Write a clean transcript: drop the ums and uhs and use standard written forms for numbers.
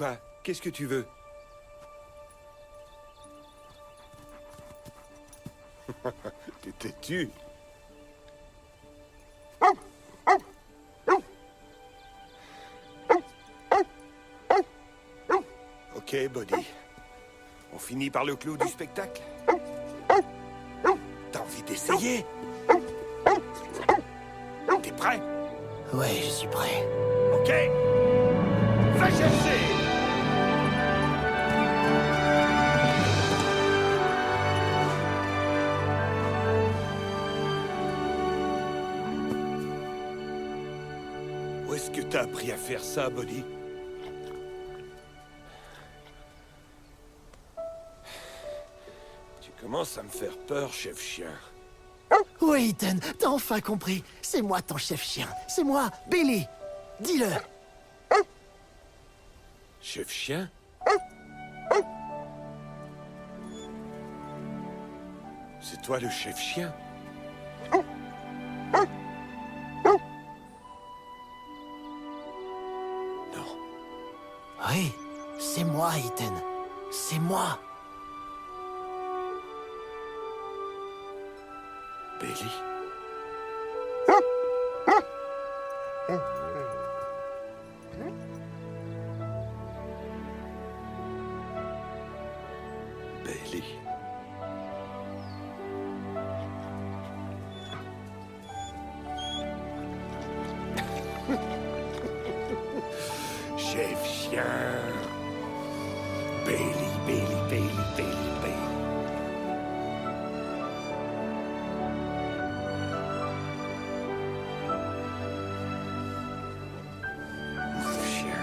Quoi? Qu'est-ce que tu veux? T'es têtu. Ok, Buddy. On finit par le clou du spectacle? T'as envie d'essayer? T'es prêt? Ouais, je suis prêt. Ok. Va chercher! Où est-ce que t'as appris à faire ça, Buddy? Tu commences à me faire peur, chef chien. Oui, Ethan, t'as enfin compris. C'est moi ton chef chien. C'est moi, Billy. Dis-le. Chef chien? C'est toi le chef chien? Non. Oui, c'est moi, Ethan. C'est moi. Billy? Billy. Chef chien. Billy, Billy, Billy, Billy, Billy. Chien.